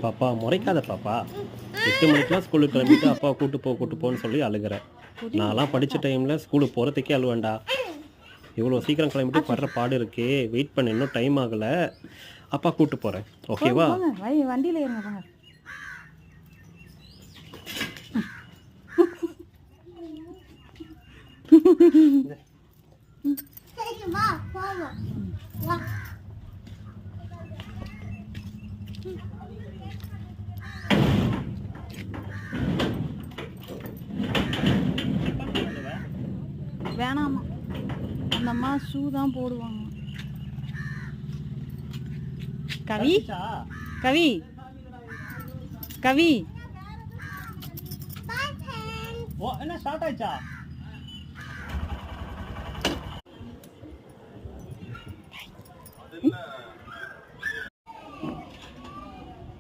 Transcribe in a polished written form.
பாப்பா முறைக்காத பாப்பா. 8 மணிக்கெல்லாம் ஸ்கூலுக்கு கிளம்பிட்டு அப்பாவை கூட்டு போன்னு சொல்லி அழுகிறேன். நான்லாம் படித்த டைமில் ஸ்கூலுக்கு போகிறதுக்கே அழுவேன்டா. இவ்வளோ சீக்கிரம் கிளம்பிட்டு படுற பாடு இருக்கே, வெயிட் பண்ண இன்னும் டைம் ஆகலை, அப்பா கூட்டு போகிறேன், ஓகேவா? வண்டியில் ஏறுங்க போங்க. வேணாமா, அந்த அம்மா ஷூ தான் போடுவாங்க. கவி கவி கவி என்ன ஸ்டார்ட் ஆயிடுச்சா?